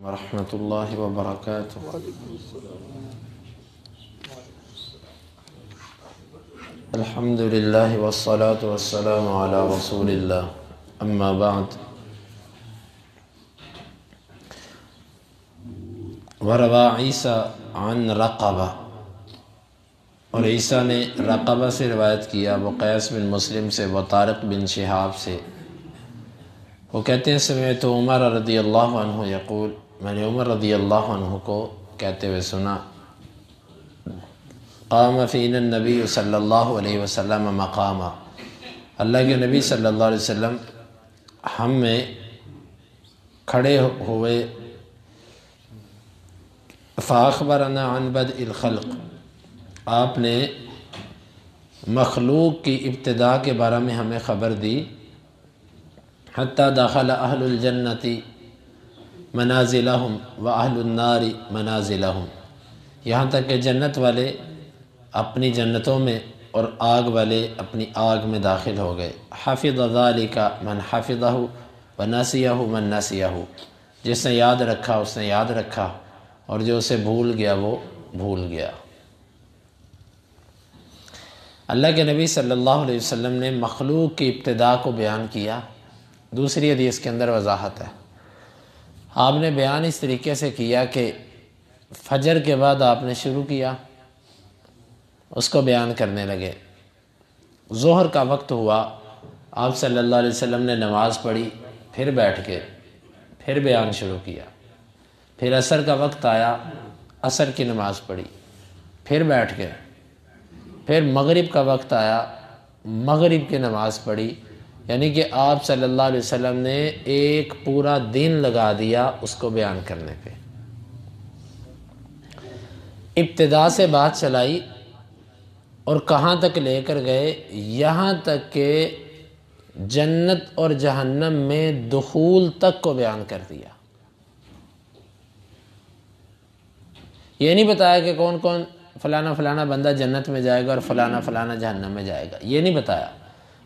ورحمۃ اللہ وبرکاتہ۔ الحمد للہ والصلاة والسلام علی رسول اللہ، اما بعد۔ وروى عیسیٰ عن رقبہ، اور عیسیٰ نے رقبہ سے روایت کیا، وہ قیس بن مسلم سے، وہ طارق بن شہاب سے۔ وہ کہتے ہیں سمعت عمر رضی اللہ عنہ یقول، میں نے عمر رضی اللہ عنہ کو کہتے ہوئے سنا، قام فینا النبی صلی اللہ علیہ وسلم مقاما، اللہ کے نبی صلی اللہ علیہ وسلم ہم میں کھڑے ہوئے، فاخبرنا عن بدء الخلق، آپ نے مخلوق کی ابتدا کے بارے میں ہمیں خبر دی، حتی دخل اہل الجنت منازلہم و اہل النار منازلہم، یہاں تک کہ جنت والے اپنی جنتوں میں اور آگ والے اپنی آگ میں داخل ہو گئے۔ حفظ ذالک من حفظہ و نسیہ من نسیہ، جس نے یاد رکھا اس نے یاد رکھا، اور جو اسے بھول گیا وہ بھول گیا۔ اللہ کے نبی صلی اللہ علیہ وسلم نے مخلوق کی ابتدا کو بیان کیا۔ دوسری حدیث کے اندر وضاحت ہے، آپ نے بیان اس طریقے سے کیا کہ فجر کے بعد آپ نے شروع کیا، اس کو بیان کرنے لگے۔ ظہر کا وقت ہوا، آپ صلی اللہ علیہ وسلم نے نماز پڑھی، پھر بیٹھ کے پھر بیان شروع کیا۔ پھر عصر کا وقت آیا، عصر کی نماز پڑھی، پھر بیٹھ کے پھر مغرب کا وقت آیا، مغرب کی نماز پڑھی، یعنی کہ آپ صلی اللہ علیہ وسلم نے ایک پورا دن لگا دیا اس کو بیان کرنے پہ۔ ابتدا سے بات چلائی اور کہاں تک لے کر گئے، یہاں تک کہ جنت اور جہنم میں دخول تک کو بیان کر دیا۔ یہ نہیں بتایا کہ کون کون فلانا فلانا بندہ جنت میں جائے گا اور فلانا فلانا جہنم میں جائے گا، یہ نہیں بتایا۔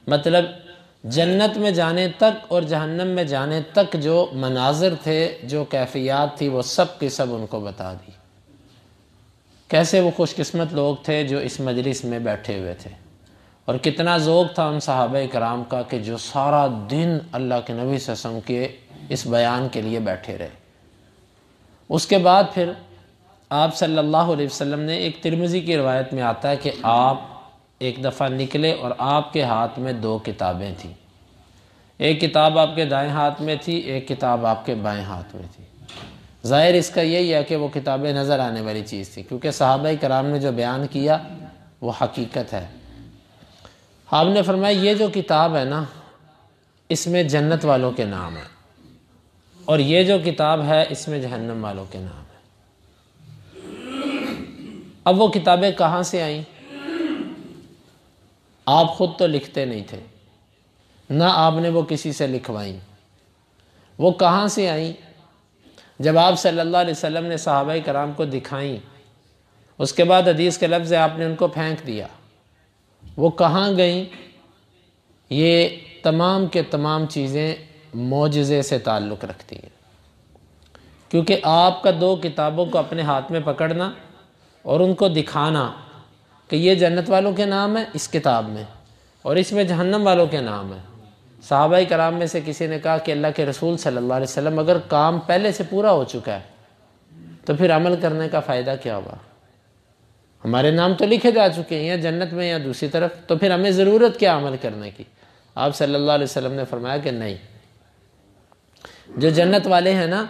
مطلب جنت میں جانے تک اور جہنم میں جانے تک جو مناظر تھے، جو کیفیات تھی، وہ سب کی سب ان کو بتا دی۔ کیسے وہ خوش قسمت لوگ تھے جو اس مجلس میں بیٹھے ہوئے تھے، اور کتنا ذوق تھا ان صحابہ کرام کا کہ جو سارا دن اللہ کے نبی صلی اللہ علیہ وسلم کے اس بیان کے لیے بیٹھے رہے۔ اس کے بعد پھر آپ صلی اللہ علیہ وسلم نے، ایک ترمذی کی روایت میں آتا ہے کہ آپ ایک دفعہ نکلے اور آپ کے ہاتھ میں دو کتابیں تھیں، ایک کتاب آپ کے دائیں ہاتھ میں تھی، ایک کتاب آپ کے بائیں ہاتھ میں تھی۔ ظاہر اس کا یہی ہے کہ وہ کتابیں نظر آنے والی چیز تھی، کیونکہ صحابہ کرام نے جو بیان کیا وہ حقیقت ہے۔ آپ نے فرمایا یہ جو کتاب ہے نا، اس میں جنت والوں کے نام ہیں، اور یہ جو کتاب ہے اس میں جہنم والوں کے نام ہیں۔ اب وہ کتابیں کہاں سے آئیں؟ آپ خود تو لکھتے نہیں تھے، نہ آپ نے وہ کسی سے لکھوائیں۔ وہ کہاں سے آئیں؟ جب آپ صلی اللہ علیہ وسلم نے صحابہ کرام کو دکھائیں، اس کے بعد حدیث کے لفظ آپ نے ان کو پھینک دیا۔ وہ کہاں گئیں؟ یہ تمام کے تمام چیزیں معجزے سے تعلق رکھتی ہیں، کیونکہ آپ کا دو کتابوں کو اپنے ہاتھ میں پکڑنا اور ان کو دکھانا کہ یہ جنت والوں کے نام ہے اس کتاب میں، اور اس میں جہنم والوں کے نام ہے۔ صحابہ کرام میں سے کسی نے کہا کہ اللہ کے رسول صلی اللہ علیہ وسلم، اگر کام پہلے سے پورا ہو چکا ہے تو پھر عمل کرنے کا فائدہ کیا ہوا؟ ہمارے نام تو لکھے جا چکے ہیں یا جنت میں یا دوسری طرف، تو پھر ہمیں ضرورت کیا عمل کرنے کی؟ آپ صلی اللہ علیہ وسلم نے فرمایا کہ نہیں، جو جنت والے ہیں نا،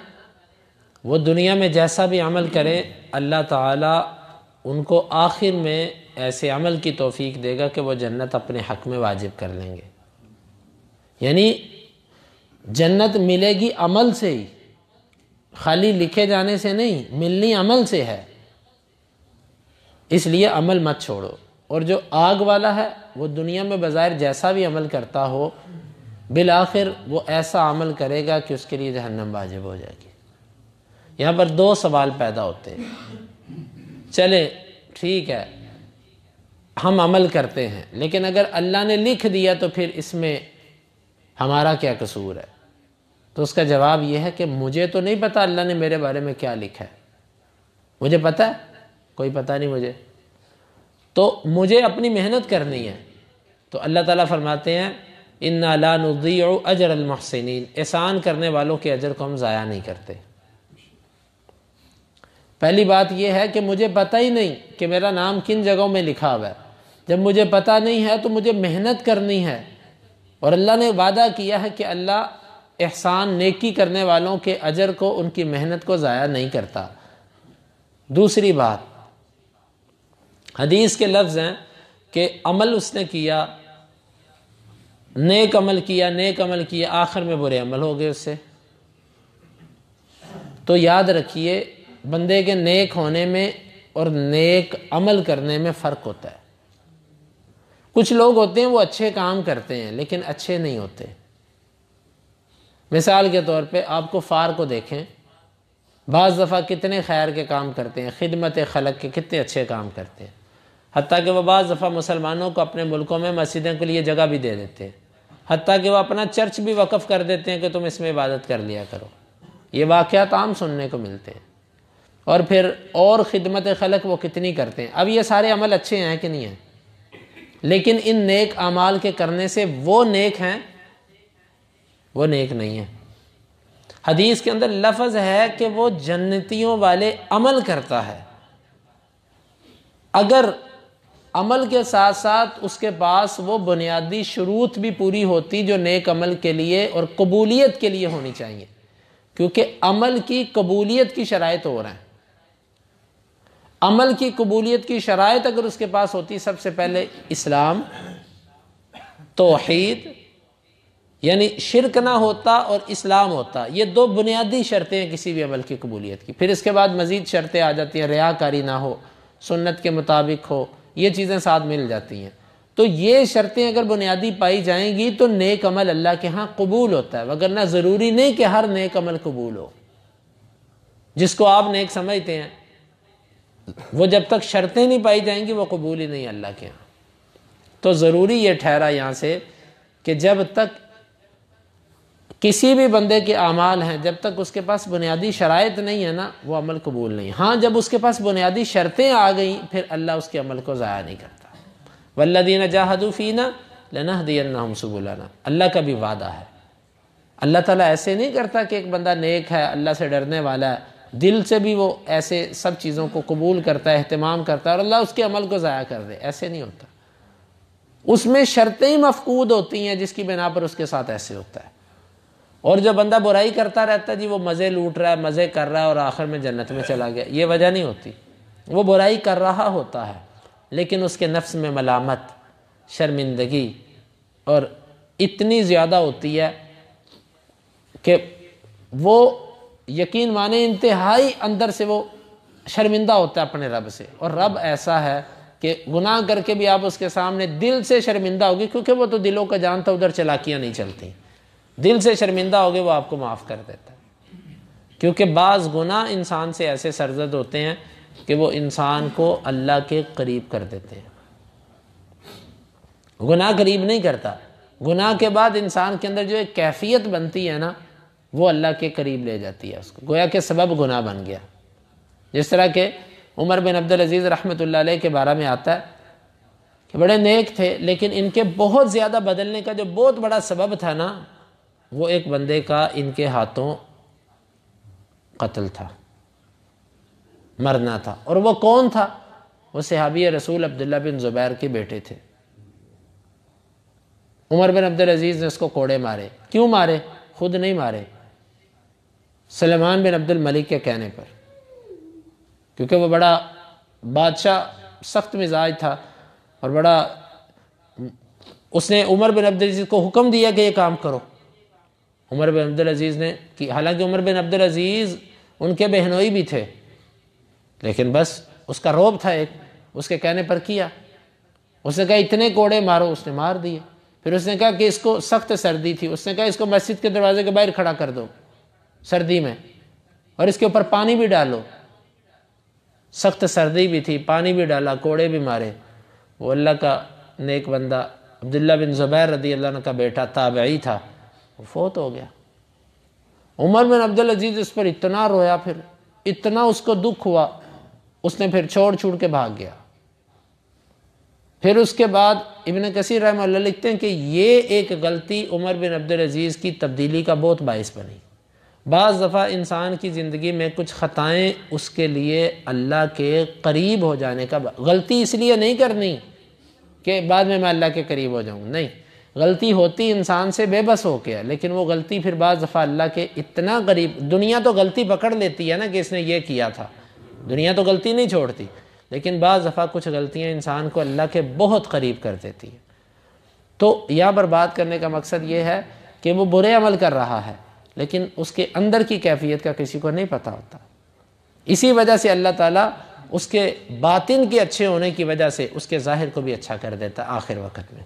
وہ دنیا میں جیسا بھی عمل کرے، اللہ تعالیٰ ان کو آخر میں ایسے عمل کی توفیق دے گا کہ وہ جنت اپنے حق میں واجب کر لیں گے۔ یعنی جنت ملے گی عمل سے ہی، خالی لکھے جانے سے نہیں، ملنی عمل سے ہے۔ اس لیے عمل مت چھوڑو۔ اور جو آگ والا ہے وہ دنیا میں بظاہر جیسا بھی عمل کرتا ہو، بالآخر وہ ایسا عمل کرے گا کہ اس کے لیے جہنم واجب ہو جائے گی۔ یہاں پر دو سوال پیدا ہوتے ہیں۔ چلے ٹھیک ہے، ہم عمل کرتے ہیں، لیکن اگر اللہ نے لکھ دیا تو پھر اس میں ہمارا کیا قصور ہے؟ تو اس کا جواب یہ ہے کہ مجھے تو نہیں پتہ اللہ نے میرے بارے میں کیا لکھا ہے، مجھے پتہ ہے کوئی پتہ نہیں مجھے، تو مجھے اپنی محنت کرنی ہے۔ تو اللہ تعالیٰ فرماتے ہیں اِنَّا لَا نُضِيعُ أَجْرَ الْمُحْسِنِينَ، احسان کرنے والوں کے اجر کو ہم ضائع نہیں کرتے۔ پہلی بات یہ ہے کہ مجھے پتہ ہی نہیں کہ میرا نام کن جگہوں میں لکھا ہوا ہے۔ جب مجھے پتہ نہیں ہے تو مجھے محنت کرنی ہے، اور اللہ نے وعدہ کیا ہے کہ اللہ احسان نیکی کرنے والوں کے اجر کو، ان کی محنت کو ضائع نہیں کرتا۔ دوسری بات، حدیث کے لفظ ہیں کہ عمل اس نے کیا، نیک عمل کیا، نیک عمل کیا، آخر میں برے عمل ہو گئے اس سے، تو یاد رکھیے بندے کے نیک ہونے میں اور نیک عمل کرنے میں فرق ہوتا ہے۔ کچھ لوگ ہوتے ہیں وہ اچھے کام کرتے ہیں لیکن اچھے نہیں ہوتے۔ مثال کے طور پہ آپ کفار کو دیکھیں، بعض دفعہ کتنے خیر کے کام کرتے ہیں، خدمت خلق کے کتنے اچھے کام کرتے ہیں، حتیٰ کہ وہ بعض دفعہ مسلمانوں کو اپنے ملکوں میں مسجدوں کے لیے جگہ بھی دے دیتے ہیں، حتیٰ کہ وہ اپنا چرچ بھی وقف کر دیتے ہیں کہ تم اس میں عبادت کر لیا کرو۔ یہ واقعات عام سننے کو ملتے ہیں۔ اور پھر اور خدمت خلق وہ کتنی کرتے ہیں۔ اب یہ سارے عمل اچھے ہیں کہ نہیں ہیں، لیکن ان نیک اعمال کے کرنے سے وہ نیک ہیں، وہ نیک نہیں ہیں۔ حدیث کے اندر لفظ ہے کہ وہ جنتیوں والے عمل کرتا ہے۔ اگر عمل کے ساتھ ساتھ اس کے پاس وہ بنیادی شروط بھی پوری ہوتی جو نیک عمل کے لیے اور قبولیت کے لیے ہونی چاہیے، کیونکہ عمل کی قبولیت کی شرائط ہو رہے ہیں۔ عمل کی قبولیت کی شرائط اگر اس کے پاس ہوتی، سب سے پہلے اسلام، توحید، یعنی شرک نہ ہوتا اور اسلام ہوتا، یہ دو بنیادی شرطیں ہیں کسی بھی عمل کی قبولیت کی۔ پھر اس کے بعد مزید شرطیں آ جاتی ہیں، ریاکاری نہ ہو، سنت کے مطابق ہو، یہ چیزیں ساتھ مل جاتی ہیں۔ تو یہ شرطیں اگر بنیادی پائی جائیں گی تو نیک عمل اللہ کے ہاں قبول ہوتا ہے، وگرنہ ضروری نہیں کہ ہر نیک عمل قبول ہو۔ جس کو آپ نیک سمجھتے ہیں وہ جب تک شرطیں نہیں پائی جائیں گی وہ قبول ہی نہیں اللہ کے ہاں۔ تو ضروری یہ ٹھہرا یہاں سے کہ جب تک کسی بھی بندے کے اعمال ہیں، جب تک اس کے پاس بنیادی شرائط نہیں ہے نا، وہ عمل قبول نہیں۔ ہاں جب اس کے پاس بنیادی شرطیں آ گئیں پھر اللہ اس کے عمل کو ضائع نہیں کرتا۔ والذین جاہدوا فینا لنہدینہم سبلنا، اللہ کا بھی وعدہ ہے۔ اللہ تعالیٰ ایسے نہیں کرتا کہ ایک بندہ نیک ہے، اللہ سے ڈرنے والا ہے، دل سے بھی وہ ایسے سب چیزوں کو قبول کرتا ہے، اہتمام کرتا ہے، اور اللہ اس کے عمل کو ضائع کر دے، ایسے نہیں ہوتا۔ اس میں شرطیں ہی مفقود ہوتی ہیں جس کی بنا پر اس کے ساتھ ایسے ہوتا ہے۔ اور جو بندہ برائی کرتا رہتا ہے، جی وہ مزے لوٹ رہا ہے، مزے کر رہا ہے اور آخر میں جنت میں چلا گیا، یہ وجہ نہیں ہوتی۔ وہ برائی کر رہا ہوتا ہے لیکن اس کے نفس میں ملامت، شرمندگی اور اتنی زیادہ ہوتی ہے کہ وہ یقین مانے انتہائی اندر سے وہ شرمندہ ہوتا ہے اپنے رب سے۔ اور رب ایسا ہے کہ گناہ کر کے بھی آپ اس کے سامنے دل سے شرمندہ ہوگی، کیونکہ وہ تو دلوں کا جانتا، ادھر چلاکیاں نہیں چلتی، دل سے شرمندہ ہوگے وہ آپ کو معاف کر دیتا ہے۔ کیونکہ بعض گناہ انسان سے ایسے سرزد ہوتے ہیں کہ وہ انسان کو اللہ کے قریب کر دیتے ہیں۔ گناہ قریب نہیں کرتا، گناہ کے بعد انسان کے اندر جو ایک کیفیت بنتی ہے نا، وہ اللہ کے قریب لے جاتی ہے اس کو، گویا کہ سبب گناہ بن گیا۔ جس طرح کہ عمر بن عبدالعزیز رحمۃ اللہ علیہ کے بارے میں آتا ہے کہ بڑے نیک تھے، لیکن ان کے بہت زیادہ بدلنے کا جو بہت بڑا سبب تھا نا، وہ ایک بندے کا ان کے ہاتھوں قتل تھا، مرنا تھا۔ اور وہ کون تھا؟ وہ صحابی رسول عبداللہ بن زبیر کے بیٹے تھے۔ عمر بن عبدالعزیز نے اس کو کوڑے مارے۔ کیوں مارے؟ خود نہیں مارے، سلیمان بن عبد الملک کے کہنے پر، کیونکہ وہ بڑا بادشاہ سخت مزاج تھا اور بڑا، اس نے عمر بن عبدالعزیز کو حکم دیا کہ یہ کام کرو۔ عمر بن عبدالعزیز نے کی، حالانکہ عمر بن عبدالعزیز ان کے بہنوئی بھی تھے، لیکن بس اس کا روب تھا ایک، اس کے کہنے پر کیا۔ اس نے کہا اتنے کوڑے مارو، اس نے مار دیے۔ پھر اس نے کہا کہ اس کو سخت سردی تھی، اس نے کہا اس کو مسجد کے دروازے کے باہر کھڑا کر دو سردی میں، اور اس کے اوپر پانی بھی ڈالو۔ سخت سردی بھی تھی، پانی بھی ڈالا، کوڑے بھی مارے۔ وہ اللہ کا نیک بندہ عبداللہ بن زبیر رضی اللہ عنہ کا بیٹا تابعی تھا، وہ فوت ہو گیا۔ عمر بن عبدالعزیز اس پر اتنا رویا، پھر اتنا اس کو دکھ ہوا، اس نے پھر چھوڑ کے بھاگ گیا۔ پھر اس کے بعد ابن کثیر رحمہ اللہ لکھتے ہیں کہ یہ ایک غلطی عمر بن عبدالعزیز کی تبدیلی کا بہت باعث بنی۔ بعض دفعہ انسان کی زندگی میں کچھ خطائیں اس کے لیے اللہ کے قریب ہو جانے کا، غلطی اس لیے نہیں کرنی کہ بعد میں اللہ کے قریب ہو جاؤں، نہیں، غلطی ہوتی انسان سے بے بس ہو کے، لیکن وہ غلطی پھر بعض دفعہ اللہ کے اتنا قریب، دنیا تو غلطی پکڑ لیتی ہے نا کہ اس نے یہ کیا تھا، دنیا تو غلطی نہیں چھوڑتی، لیکن بعض دفعہ کچھ غلطیاں انسان کو اللہ کے بہت قریب کر دیتی ہیں۔ تو یہاں پر بات کرنے کا مقصد یہ ہے کہ وہ برے عمل کر رہا ہے، لیکن اس کے اندر کی کیفیت کا کسی کو نہیں پتہ ہوتا۔ اسی وجہ سے اللہ تعالیٰ اس کے باطن کے اچھے ہونے کی وجہ سے اس کے ظاہر کو بھی اچھا کر دیتا ہے آخر وقت میں۔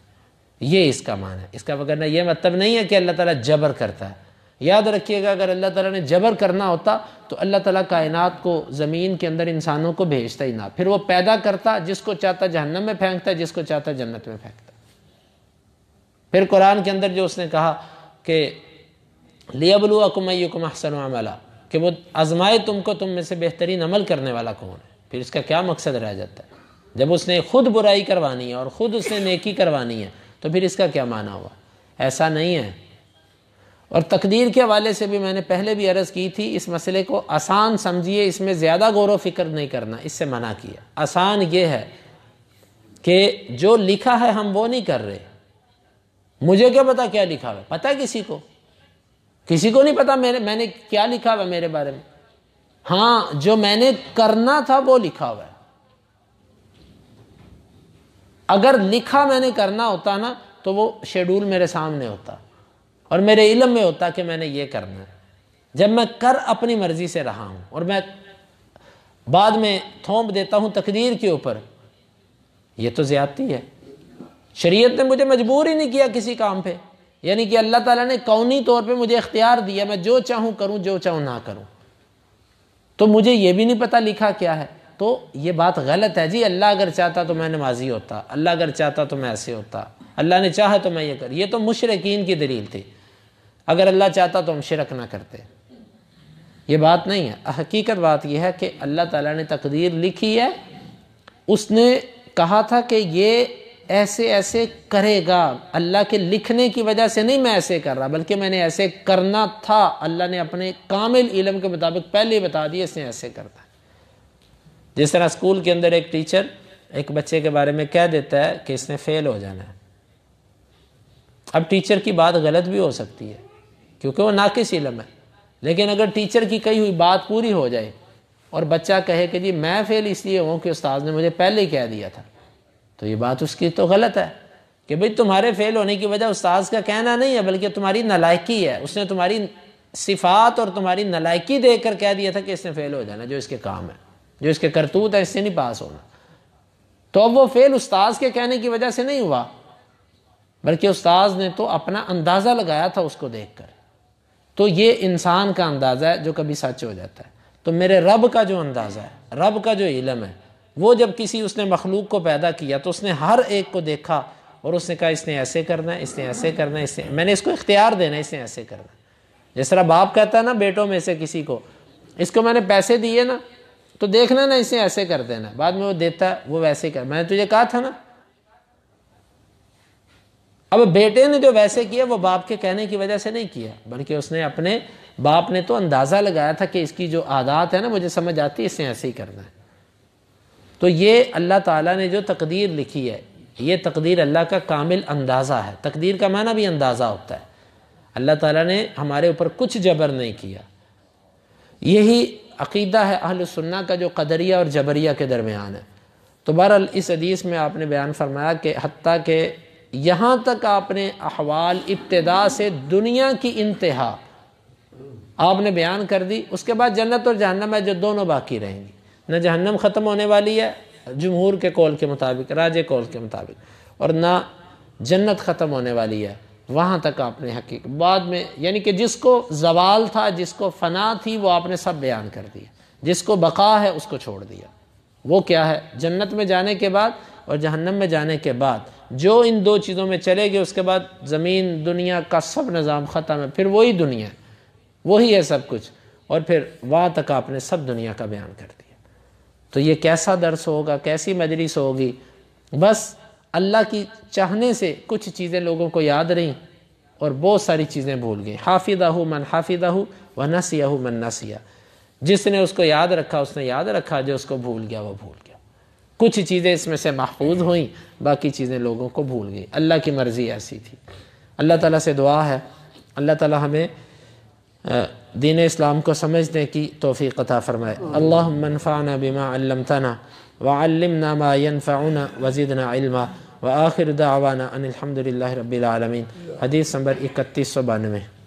یہ اس کا معنی ہے۔ اس کا وگرنہ یہ مطلب نہیں ہے کہ اللہ تعالیٰ جبر کرتا ہے۔ یاد رکھیے گا، اگر اللہ تعالیٰ نے جبر کرنا ہوتا تو اللہ تعالیٰ کائنات کو، زمین کے اندر انسانوں کو بھیجتا ہی نہ، پھر وہ پیدا کرتا، جس کو چاہتا جہنم میں پھینکتا، جس کو چاہتا جنت میں پھینکتا۔ پھر قرآن کے اندر جو اس نے کہا کہ لِيَبْلُوَكُمْ أَيُّكُمْ أَحْسَنُ عَمَلًا، کہ وہ آزمائے تم کو، تم میں سے بہترین عمل کرنے والا کون ہے۔ پھر اس کا کیا مقصد رہ جاتا ہے؟ جب اس نے خود برائی کروانی ہے اور خود اس نے نیکی کروانی ہے تو پھر اس کا کیا معنی ہوا؟ ایسا نہیں ہے۔ اور تقدیر کے حوالے سے بھی میں نے پہلے بھی عرض کی تھی، اس مسئلے کو آسان سمجھیے، اس میں زیادہ غور و فکر نہیں کرنا، اس سے منع کیا۔ آسان یہ ہے کہ جو لکھا ہے ہم وہ نہیں کر رہے۔ مجھے کیا پتا کیا لکھا ہوا ہے؟ پتہ کسی کو؟ کسی کو نہیں پتا میں نے کیا لکھا ہوا ہے میرے بارے میں۔ ہاں، جو میں نے کرنا تھا وہ لکھا ہوا ہے۔ اگر لکھا میں نے کرنا ہوتا نا تو وہ شیڈول میرے سامنے ہوتا اور میرے علم میں ہوتا کہ میں نے یہ کرنا ہے۔ جب میں کر اپنی مرضی سے رہا ہوں اور میں بعد میں تھوپ دیتا ہوں تقدیر کے اوپر، یہ تو زیادتی ہے۔ شریعت نے مجھے مجبور ہی نہیں کیا کسی کام پہ، یعنی کہ اللہ تعالیٰ نے کونی طور پہ مجھے اختیار دیا، میں جو چاہوں کروں، جو چاہوں نہ کروں۔ تو مجھے یہ بھی نہیں پتہ لکھا کیا ہے، تو یہ بات غلط ہے جی۔ اللہ اگر چاہتا تو میں نمازی ہوتا، اللہ اگر چاہتا تو میں ایسے ہوتا، اللہ نے چاہا تو میں یہ کر۔ یہ تو مشرکین کی دلیل تھی، اگر اللہ چاہتا تو ہم شرک نہ کرتے۔ یہ بات نہیں ہے۔ حقیقت بات یہ ہے کہ اللہ تعالیٰ نے تقدیر لکھی ہے، اس نے کہا تھا کہ یہ ایسے ایسے کرے گا، اللہ کے لکھنے کی وجہ سے نہیں میں ایسے کر رہا، بلکہ میں نے ایسے کرنا تھا۔ اللہ نے اپنے کامل علم کے مطابق پہلے ہی بتا دیا اس نے ایسے کرتا ہے۔ جس طرح اسکول کے اندر ایک ٹیچر ایک بچے کے بارے میں کہہ دیتا ہے کہ اس نے فیل ہو جانا ہے۔ اب ٹیچر کی بات غلط بھی ہو سکتی ہے کیونکہ وہ ناقص علم ہے، لیکن اگر ٹیچر کی کہی ہوئی بات پوری ہو جائے اور بچہ کہے کہ جی میں فیل اس لیے ہوں کہ استاد نے مجھے پہلے ہی کہہ دیا تھا، تو یہ بات اس کی تو غلط ہے کہ بھئی تمہارے فیل ہونے کی وجہ استاد کا کہنا نہیں ہے، بلکہ تمہاری نالائکی ہے۔ اس نے تمہاری صفات اور تمہاری نالائکی دیکھ کر کہہ دیا تھا کہ اس نے فیل ہو جانا، جو اس کے کام ہے، جو اس کے کرتوت ہے، اس سے نہیں پاس ہونا۔ تو اب وہ فیل استاد کے کہنے کی وجہ سے نہیں ہوا، بلکہ استاد نے تو اپنا اندازہ لگایا تھا اس کو دیکھ کر۔ تو یہ انسان کا اندازہ ہے جو کبھی سچ ہو جاتا ہے۔ تو میرے رب کا جو اندازہ ہے، رب کا جو علم ہے، وہ جب اس نے مخلوق کو پیدا کیا تو اس نے ہر ایک کو دیکھا اور اس نے کہا اس نے ایسے کرنا ہے، اس نے ایسے کرنا ہے، میں نے اس کو اختیار دینا ہے، اس نے ایسے کرنا ہے۔ جس طرح باپ کہتا ہے نا بیٹوں میں سے کسی کو، اس کو میں نے پیسے دیے نا تو دیکھنا نا اسے ایسے کر دینا، بعد میں وہ دیتا ہے وہ ویسے کر، میں نے تجھے کہا تھا نا۔ اب بیٹے نے جو ویسے کیا وہ باپ کے کہنے کی وجہ سے نہیں کیا، بلکہ اس نے اپنے باپ نے تو اندازہ لگایا تھا کہ اس کی جو عادات ہے نا مجھے سمجھ آتی ہے، اس نے ایسے ہی کرنا ہے۔ تو یہ اللہ تعالیٰ نے جو تقدیر لکھی ہے، یہ تقدیر اللہ کا کامل اندازہ ہے۔ تقدیر کا معنی بھی اندازہ ہوتا ہے۔ اللہ تعالیٰ نے ہمارے اوپر کچھ جبر نہیں کیا۔ یہی عقیدہ ہے اہل سنہ کا جو قدریہ اور جبریہ کے درمیان ہے۔ تو بہرحال اس حدیث میں آپ نے بیان فرمایا کہ حتیٰ کہ یہاں تک آپ نے احوال ابتدا سے دنیا کی انتہا آپ نے بیان کر دی، اس کے بعد جنت اور جہنم ہے جو دونوں باقی رہیں گی۔ نہ جہنم ختم ہونے والی ہے جمہور کے قول کے مطابق، راجح قول کے مطابق، اور نہ جنت ختم ہونے والی ہے۔ وہاں تک آپ نے حقیقت بعد میں، یعنی کہ جس کو زوال تھا، جس کو فنا تھی، وہ آپ نے سب بیان کر دیا، جس کو بقا ہے اس کو چھوڑ دیا۔ وہ کیا ہے؟ جنت میں جانے کے بعد اور جہنم میں جانے کے بعد جو ان دو چیزوں میں چلے گئے، اس کے بعد زمین دنیا کا سب نظام ختم ہے، پھر وہی دنیا ہے۔ وہی ہے سب کچھ، اور پھر وہاں تک آپ نے سب دنیا کا بیان کر دیا۔ تو یہ کیسا درس ہوگا، کیسی مجلس ہوگی؟ بس اللہ کی چاہنے سے کچھ چیزیں لوگوں کو یاد رہیں اور بہت ساری چیزیں بھول گئے۔ حافظہ من حافظہ ونسیہ من نسیہ، جس نے اس کو یاد رکھا اس نے یاد رکھا، جو اس کو بھول گیا وہ بھول گیا۔ کچھ چیزیں اس میں سے محفوظ ہوئیں، باقی چیزیں لوگوں کو بھول گئی۔ اللہ کی مرضی ایسی تھی۔ اللہ تعالیٰ سے دعا ہے اللہ تعالیٰ ہمیں دین اسلام کو سمجھنے کی توفیق عطا فرمائے۔ اللہم انفعنا بما علمتنا وعلمنا ما ينفعنا وزدنا علما وآخر دعوانا ان الحمد للہ رب العالمین۔ حدیث نمبر 3192۔